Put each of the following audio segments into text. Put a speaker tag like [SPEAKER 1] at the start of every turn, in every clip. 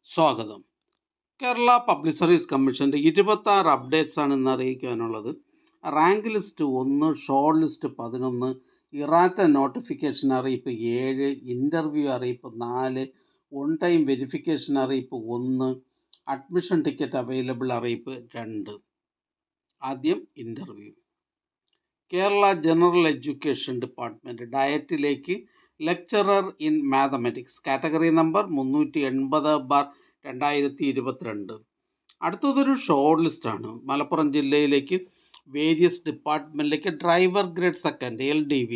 [SPEAKER 1] സ്വാഗതം. Kerala public service കമ്മീഷൻ്റെ 26 updates ആണ് ഇന്ന് അറിയിക്കാനുള്ളത്. Rank list 1, shortlist 11, errata notification അറിയിപ്പ് 7, ഇൻ്റർവ്യൂ അറിയിപ്പ് 4, ഓൺ ടൈം വെരിഫിക്കേഷൻ അറിയിപ്പ് 1, അഡ്മിഷൻ ടിക്കറ്റ് അവൈലബിൾ അറിയിപ്പ് 2. ആദ്യം interview. Kerala general education department ഡയറ്റിലേക്ക് lecturer in mathematics category number 380/2022. അടുത്തതൊരു ഷോർട്ട് ലിസ്റ്റാണ്. മലപ്പുറം ജില്ലയിലേക്ക് വേരിയസ് ഡിപ്പാർട്ട്മെൻറ്റിലേക്ക് driver grade second LDV,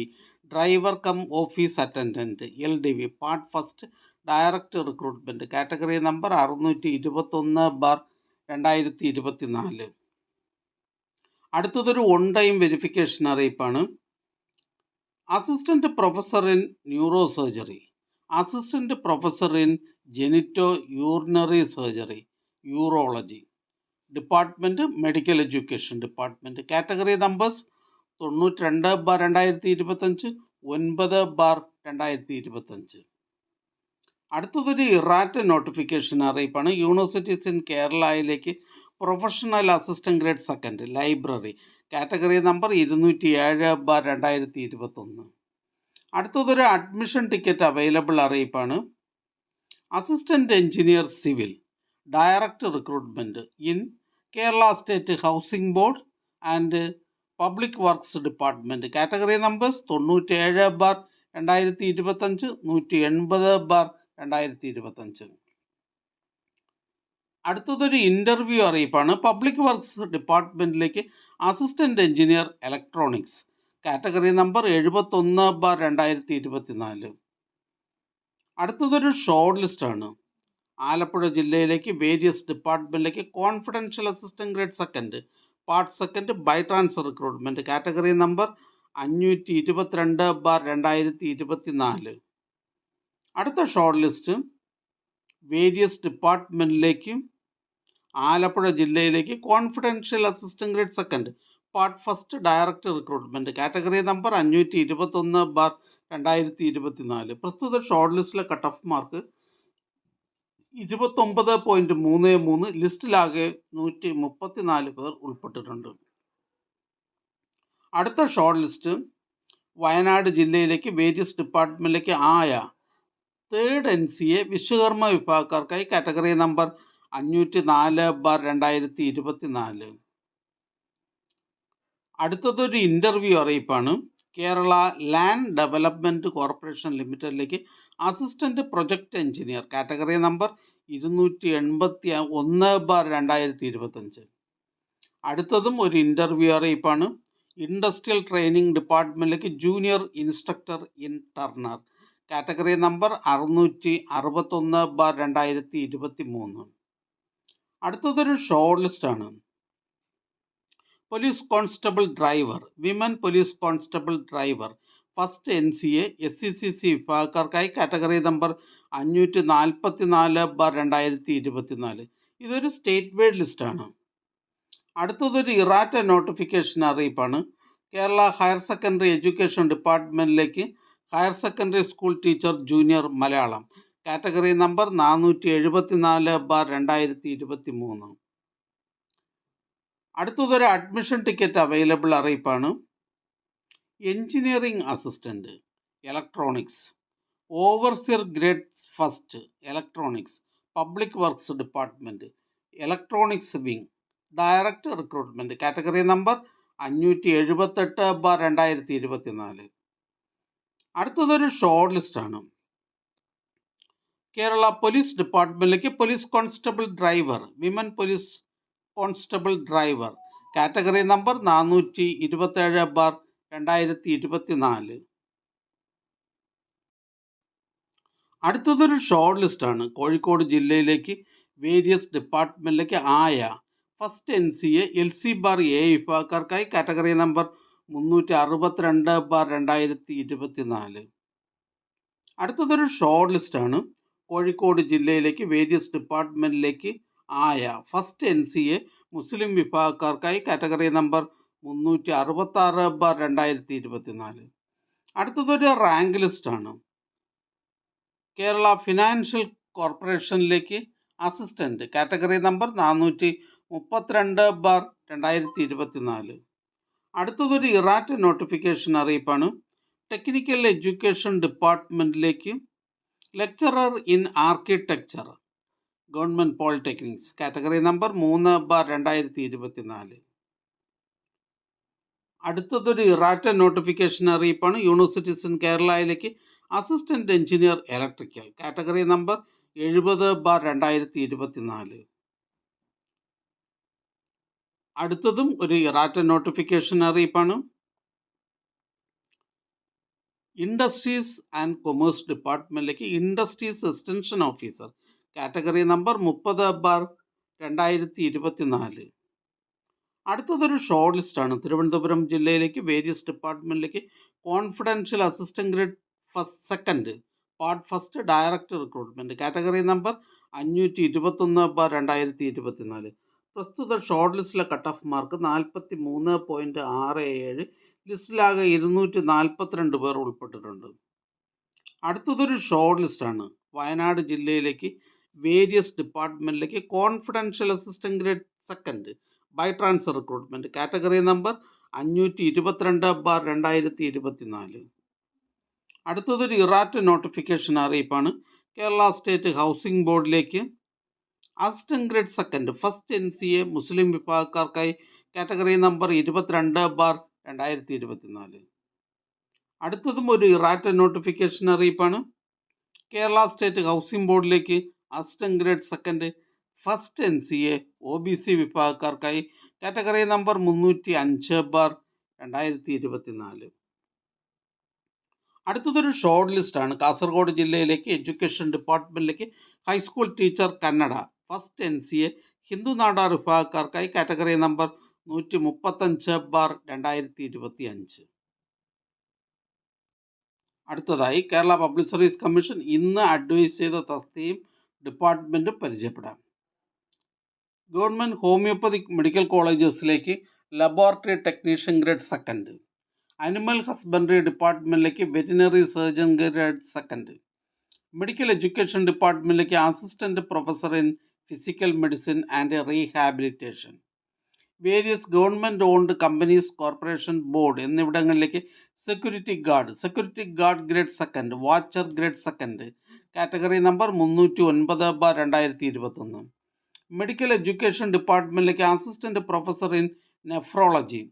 [SPEAKER 1] driver cum office attendant LDV part first direct recruitment category number 621/2024. അടുത്തതൊരു on time verification അറിയിപ്പാണ്. Assistant professor in neuro surgery, assistant professor in genito urinary surgery urology department medical education department category numbers 92/2025, 9/2025. അടുത്തതൊരു errata notification അറിയിപ്പാണ്. Universities in കേരളയിലേക്ക് professional assistant grade second library category number 207/2021. അടുത്തതൊരു admission ticket available അറിയിപ്പാണ്. Assistant engineer civil direct recruitment in Kerala state housing board and public works department category numbers 97/2025, 180/2025. അടുത്തതൊരു interview അറിയിപ്പാണ്. Public works ഡിപ്പാർട്ട്മെൻറ്റിലേക്ക് assistant engineer electronics category number 71/2024. അടുത്തതൊരു short ലിസ്റ്റാണ്. ആലപ്പുഴ ജില്ലയിലേക്ക് various ഡിപ്പാർട്ട്മെൻറ്റിലേക്ക് confidential assistant grade second part second by transfer recruitment category number 522/2024. അടുത്ത shortlist various ഡിപ്പാർട്ട്മെൻറ്റിലേക്ക് ആലപ്പുഴ ജില്ലയിലേക്ക് confidential assistant grade second part first direct recruitment category number 521/2024. പ്രസ്തുത short ലിസ്റ്റിലെ cut off mark 29.33. ലിസ്റ്റിലാകെ 134 പേർ ഉൾപ്പെട്ടിട്ടുണ്ട്. അടുത്ത ഷോർട്ട് ലിസ്റ്റ് വയനാട് ജില്ലയിലേക്ക് വേരിയസ് ഡിപ്പാർട്ട്മെൻറ്റിലേക്ക് ആയ തേർഡ് NCA വിശ്വകർമ്മ വിഭാഗക്കാർക്കായി കാറ്റഗറി നമ്പർ 504/2024. അടുത്തതൊരു ഇൻ്റർവ്യൂ അറിയിപ്പാണ്. കേരള ലാൻഡ് ഡെവലപ്മെൻറ്റ് കോർപ്പറേഷൻ ലിമിറ്റഡിലേക്ക് assistant project engineer category number 281/2025. അടുത്തതും ഒരു ഇൻ്റർവ്യൂ അറിയിപ്പാണ്. ഇൻഡസ്ട്രിയൽ ട്രെയിനിങ് ഡിപ്പാർട്ട്മെൻറ്റിലേക്ക് junior instructor in turner category number 661/2023. അടുത്തതൊരു ഷോർട്ട് ലിസ്റ്റാണ്. Police constable driver women police constable driver first NCA SCCC വിഭാഗക്കാർക്കായി കാറ്റഗറി നമ്പർ 544/2024. ഇതൊരു സ്റ്റേറ്റ് വൈഡ് ലിസ്റ്റാണ്. അടുത്തതൊരു ഇറാറ്റ നോട്ടിഫിക്കേഷൻ അറിയിപ്പാണ്. കേരള ഹയർ സെക്കൻഡറി എഡ്യൂക്കേഷൻ ഡിപ്പാർട്ട്മെൻറ്റിലേക്ക് higher secondary school teacher junior Malayalam category number 474/2023. അടുത്തതൊരു admission ticket available അറിയിപ്പാണ്. Engineering assistant electronics overseer grade first electronics public works department electronics wing direct recruitment category number 578/2024. അടുത്തതൊരു short ലിസ്റ്റാണ്. Kerala police ഡിപ്പാർട്ട്മെൻറ്റിലേക്ക് police constable driver women police constable driver category number 427/2024. അടുത്തതൊരു short ലിസ്റ്റാണ്. കോഴിക്കോട് ജില്ലയിലേക്ക് various ഡിപ്പാർട്ട്മെൻറ്റിലേക്ക് ആയ first NCA LC/A വിഭാഗക്കാർക്കായി category number 362/2024. അടുത്തതൊരു ഷോർട്ട് ലിസ്റ്റാണ്. കോഴിക്കോട് ജില്ലയിലേക്ക് വേരിയസ് ഡിപ്പാർട്ട്മെൻറ്റിലേക്ക് ആയ ഫസ്റ്റ് NCA മുസ്ലിം വിഭാഗക്കാർക്കായി കാറ്റഗറി നമ്പർ 366/2024. അടുത്തതൊരു റാങ്ക് ലിസ്റ്റാണ്. കേരള ഫിനാൻഷ്യൽ കോർപ്പറേഷനിലേക്ക് അസിസ്റ്റൻറ്റ് കാറ്റഗറി നമ്പർ 432/2024. അടുത്തതൊരു ഇറാറ്റ നോട്ടിഫിക്കേഷൻ അറിയിപ്പാണ്. ടെക്നിക്കൽ എഡ്യൂക്കേഷൻ ഡിപ്പാർട്ട്മെൻറ്റിലേക്ക് lecturer in architecture government polytechnics category number 3/2024. അടുത്തതൊരു ഇറാറ്റ നോട്ടിഫിക്കേഷൻ അറിയിപ്പാണ്. യൂണിവേഴ്സിറ്റീസ് ഇൻ കേരളയിലേക്ക് assistant engineer electrical category number 70/2024. അടുത്തതും ഒരു ഇറാറ്റ നോട്ടിഫിക്കേഷൻ അറിയിപ്പാണ്. ഇൻഡസ്ട്രീസ് ആൻഡ് കൊമേഴ്സ് ഡിപ്പാർട്ട്മെൻറ്റിലേക്ക് industries extension officer category number 30/2024. അടുത്തതൊരു ഷോർട്ട് ലിസ്റ്റാണ്. തിരുവനന്തപുരം ജില്ലയിലേക്ക് വേരിയസ് ഡിപ്പാർട്ട്മെൻറ്റിലേക്ക് confidential assistant grade second part first director recruitment category number 521/2024. പ്രസ്തുത ഷോർട്ട് ലിസ്റ്റിലെ കട്ട് ഓഫ് മാർക്ക് 43.67. ലിസ്റ്റിലാകെ 242 പേർ ഉൾപ്പെട്ടിട്ടുണ്ട്. അടുത്തതൊരു ഷോർട്ട് ലിസ്റ്റാണ്. വയനാട് ജില്ലയിലേക്ക് വേരിയസ് ഡിപ്പാർട്ട്മെൻറ്റിലേക്ക് confidential assistant grade second by transfer recruitment category number 522/2024. അടുത്തതൊരു ഇറാറ്റ നോട്ടിഫിക്കേഷൻ അറിയിപ്പാണ്. കേരള സ്റ്റേറ്റ് ഹൗസിംഗ് ബോർഡിലേക്ക് assistant grade second first NCA മുസ്ലിം വിഭാഗക്കാർക്കായി കാറ്റഗറി നമ്പർ 22/2024. അടുത്തതും ഒരു ഇറാറ്റ നോട്ടിഫിക്കേഷൻ അറിയിപ്പാണ്. കേരള സ്റ്റേറ്റ് ഹൗസിംഗ് ബോർഡിലേക്ക് assistant grade second first NCA OBC വിഭാഗക്കാർക്കായി കാറ്റഗറി നമ്പർ 305/2024. അടുത്തതൊരു ഷോർട്ട് ലിസ്റ്റാണ്. കാസർഗോഡ് ജില്ലയിലേക്ക് എഡ്യൂക്കേഷൻ ഡിപ്പാർട്ട്മെൻറ്റിലേക്ക് high school teacher Kannada first NCA Hindu Nadar വിഭാഗക്കാർക്കായി കാറ്റഗറി നമ്പർ 135/2025. അടുത്തതായി കേരള പബ്ലിക് സർവീസ് കമ്മീഷൻ ഇന്ന് അഡ്വൈസ് ചെയ്ത തസ്തികയും ഡിപ്പാർട്ട്മെൻറ്റും പരിചയപ്പെടാം. ഗവൺമെൻറ് ഹോമിയോപ്പതിക് മെഡിക്കൽ കോളേജസിലേക്ക് laboratory technician grade second, animal husbandry ഡിപ്പാർട്ട്മെൻറ്റിലേക്ക് veterinary surgeon grade second, medical education department assistant professor in physical medicine and rehabilitation, various government owned companies corporation board എന്നിവിടങ്ങളിലേക്ക് security guard grade second, watcher grade second category number 309/2021. Medical education department assistant professor in nephrology,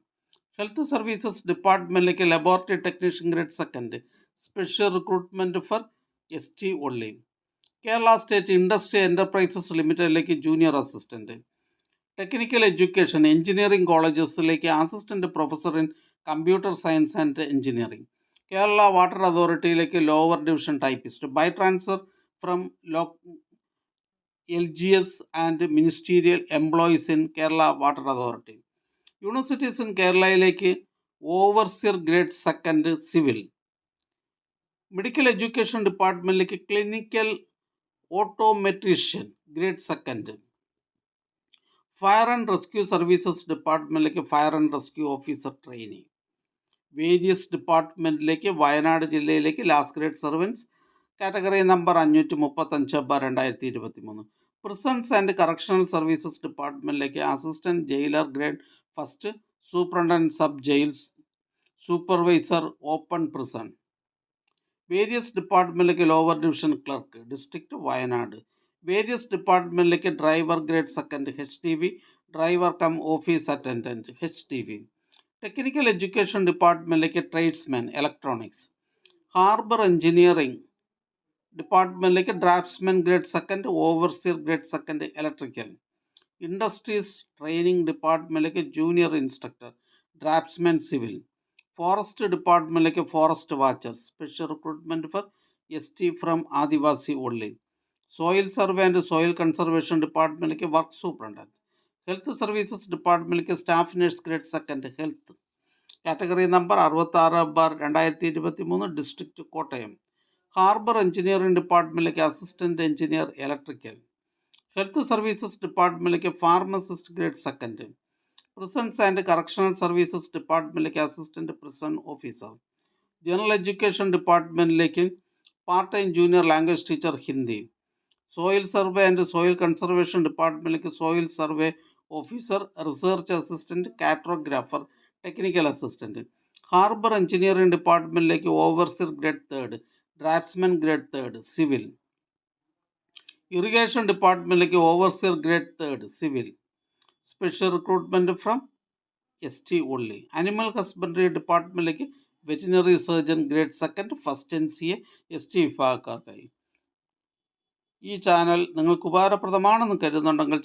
[SPEAKER 1] health services department laboratory technician grade second, special recruitment for ST only. Kerala state industry enterprises ലിമിറ്റഡിലേക്ക് junior assistant, technical education engineering കോളേജസിലേക്ക് assistant professor in computer science and engineering, Kerala water അതോറിറ്റിയിലേക്ക് lower division typist by transfer from LGS and ministerial employees in Kerala water authority, universities in കേരളയിലേക്ക് overseer grade second civil, medical education ഡിപ്പാർട്ട്മെൻറ്റിലേക്ക് clinical optometrician grade second, fire and rescue services ഡിപ്പാർട്ട്മെൻറ്റിലേക്ക് fire and rescue officer trainee, various ഡിപ്പാർട്ട്മെൻറ്റിലേക്ക് വയനാട് ജില്ലയിലേക്ക് last grade servants category number 535/2023, prisons and correctional services ഡിപ്പാർട്ട്മെൻറ്റിലേക്ക് assistant jailer grade first, superintendent sub jail, supervisor open prison, various ഡിപ്പാർട്ട്മെൻറ്റിലേക്ക് lower division clerk district Wayanad, various ഡിപ്പാർട്ട്മെൻറ്റിലേക്ക് driver grade second HTV, driver cum office attendant HTV, technical education ഡിപ്പാർട്ട്മെൻറ്റിലേക്ക് tradesman electronics, harbour engineering ഡിപ്പാർട്ട്മെൻറ്റിലേക്ക് draftsman grade second, overseer grade second electrical, industries training ഡിപ്പാർട്ട്മെൻറ്റിലേക്ക് junior instructor draftsman civil, forest ഡിപ്പാർട്ട്മെൻറ്റിലേക്ക് forest watcher special recruitment for ST from ആദിവാസി only, soil survey and soil conservation ഡിപ്പാർട്ട്മെൻറ്റിലേക്ക് work superintendent, health services ഡിപ്പാർട്ട്മെൻറ്റിലേക്ക് staff nurse grade second health category number 66/2023 district Kottayam, harbour engineering ഡിപ്പാർട്ട്മെൻറ്റിലേക്ക് assistant engineer electrical, health services ഡിപ്പാർട്ട്മെൻറ്റിലേക്ക് pharmacist grade second, prisons and correctional services ഡിപ്പാർട്ട്മെൻറ്റിലേക്ക് assistant prison officer, general education ഡിപ്പാർട്ട്മെൻറ്റിലേക്ക് part time junior language teacher Hindi, soil survey and soil conservation ഡിപ്പാർട്ട്മെൻറ്റിലേക്ക് soil survey officer, research assistant, cartographer, technical assistant. Harbour engineering ഡിപ്പാർട്ട്മെൻറ്റിലേക്ക് overseer grade 3, draftsman grade 3, civil. Irrigation ഡിപ്പാർട്ട്മെൻറ്റിലേക്ക് overseer grade 3, civil. Special recruitment from ST only. Animal husbandry ഡിപ്പാർട്ട്മെൻറ്റിലേക്ക് veterinary surgeon grade 2, first NCA, ST വിഭാഗക്കാർക്കായി. ഈ channel നിങ്ങൾക്ക് ഉപകാരപ്രദമാണെന്ന് കരുതുന്നുണ്ടെങ്കിൽ